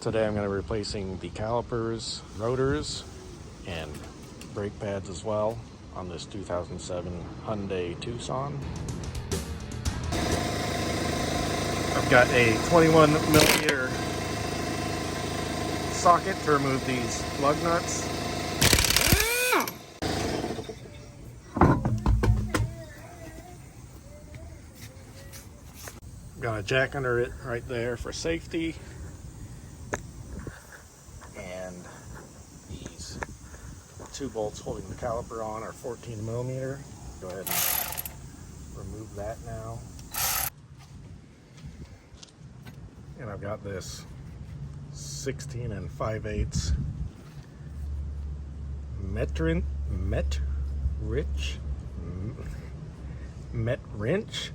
Today I'm going to be replacing the calipers, rotors, and brake pads as well on this 2007 Hyundai Tucson. I've got a 21 millimeter socket to remove these lug nuts. Got a jack under it right there for safety. And these two bolts holding the caliper on are 14 millimeter. Go ahead and remove that now. And I've got this 16 5/8 met wrench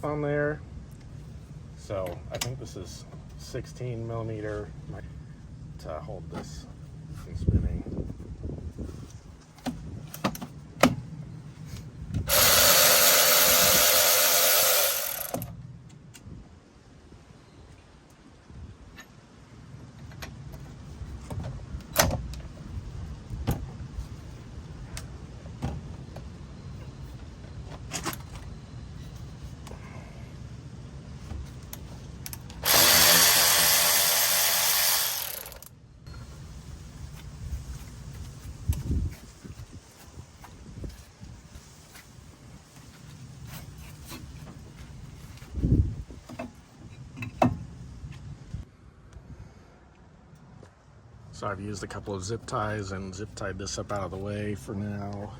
on there. So I think this is 16 millimeter to hold this from spinning. So I've used a couple of zip ties and zip tied this up out of the way for now.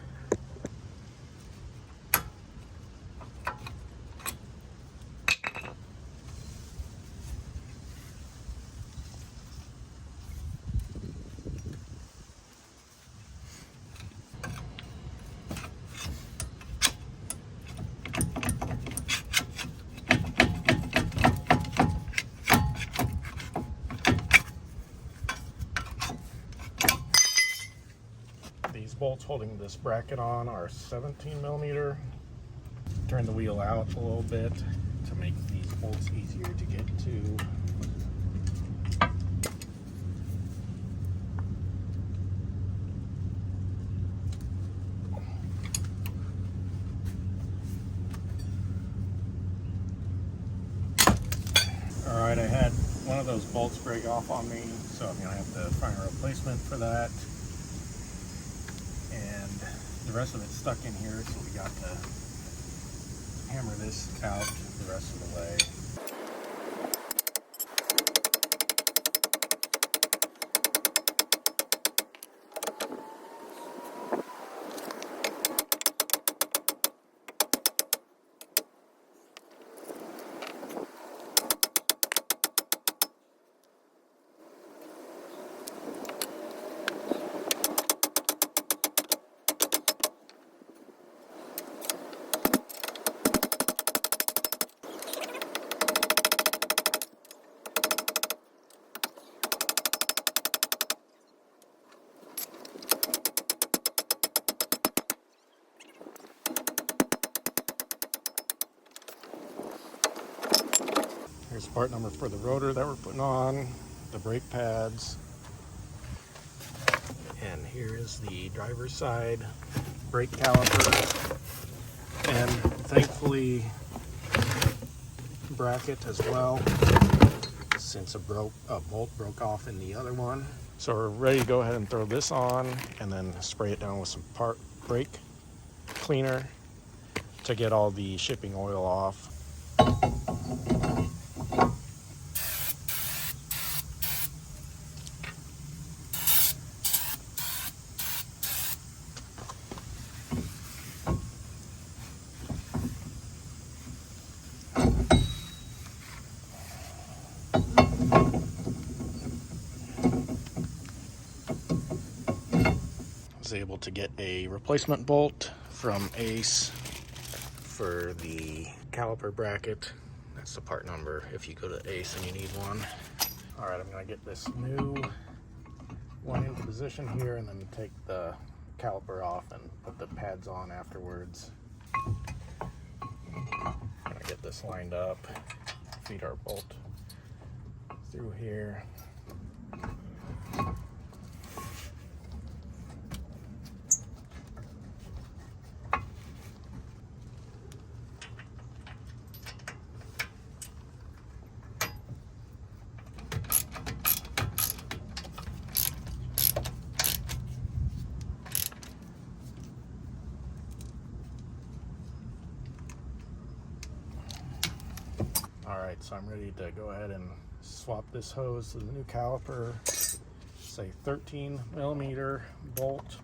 These bolts holding this bracket on are 17 millimeter. Turn the wheel out a little bit to make these bolts easier to get to. Alright, I had one of those bolts break off on me, so I'm going to have to find a replacement for that. And the rest of it's stuck in here, so we got to hammer this out the rest of the way. Here's part number for the rotor that we're putting on, the brake pads, and here's the driver's side brake caliper, and thankfully bracket as well, since a bolt broke off in the other one. So we're ready to go ahead and throw this on and then spray it down with some brake cleaner to get all the shipping oil off. Was able to get a replacement bolt from Ace for the caliper bracket. That's the part number if you go to Ace and you need one. All right, I'm gonna get this new one into position here and then take the caliper off and put the pads on afterwards. I'm gonna get this lined up, feed our bolt through here. Alright, so I'm ready to go ahead and swap this hose to the new caliper. It's a 13mm bolt.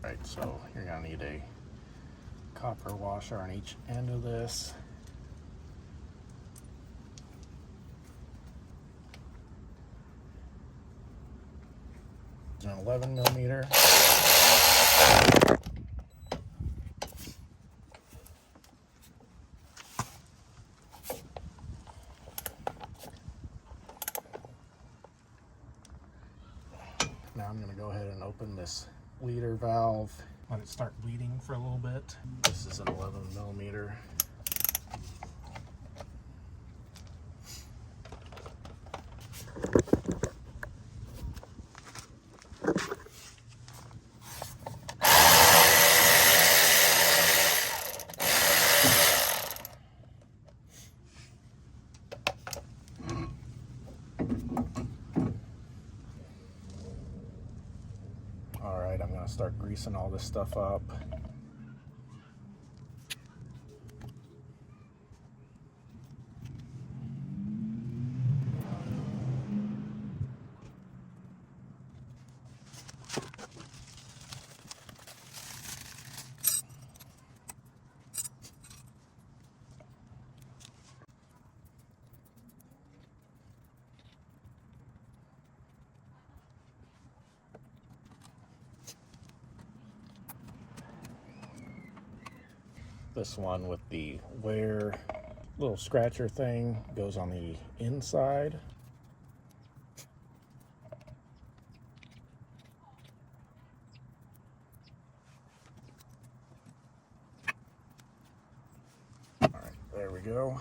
Alright, so you're going to need a copper washer on each end of this. An 11mm. Now I'm going to go ahead and open this bleeder valve. Let it start bleeding for a little bit. This is an 11mm. Alright, I'm going to start greasing all this stuff up. This one with the wear little scratcher thing goes on the inside. All right, there we go.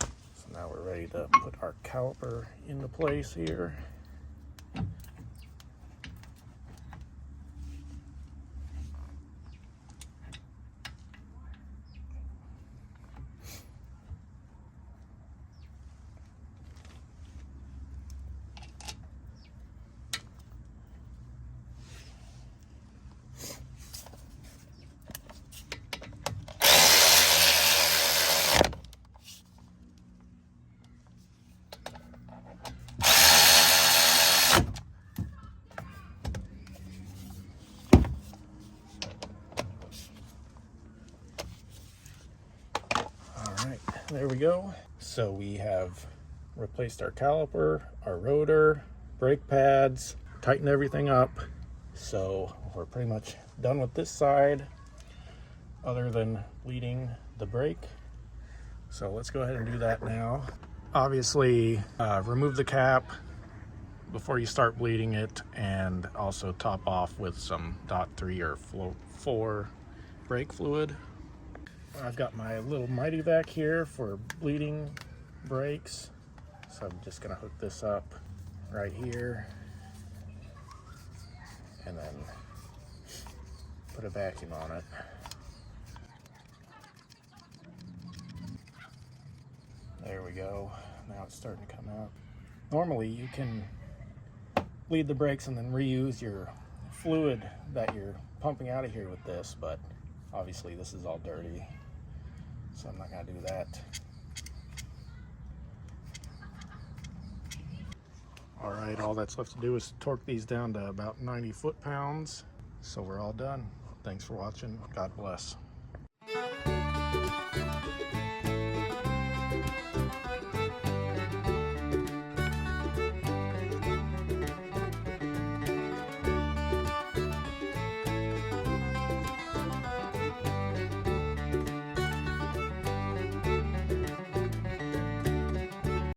So now we're ready to put our caliper into place here. There we go. So we have replaced our caliper, our rotor, brake pads, tightened everything up. So we're pretty much done with this side other than bleeding the brake. So let's go ahead and do that now. Obviously, remove the cap before you start bleeding it, and also top off with some .3 or 4 brake fluid. I've got my little Mighty Vac here for bleeding brakes. So I'm just gonna hook this up right here and then put a vacuum on it. There we go. Now it's starting to come out. Normally you can bleed the brakes and then reuse your fluid that you're pumping out of here with this, but obviously this is all dirty, so I'm not gonna do that. All right, all that's left to do is torque these down to about 90 foot-pounds. So we're all done. Thanks for watching. God bless.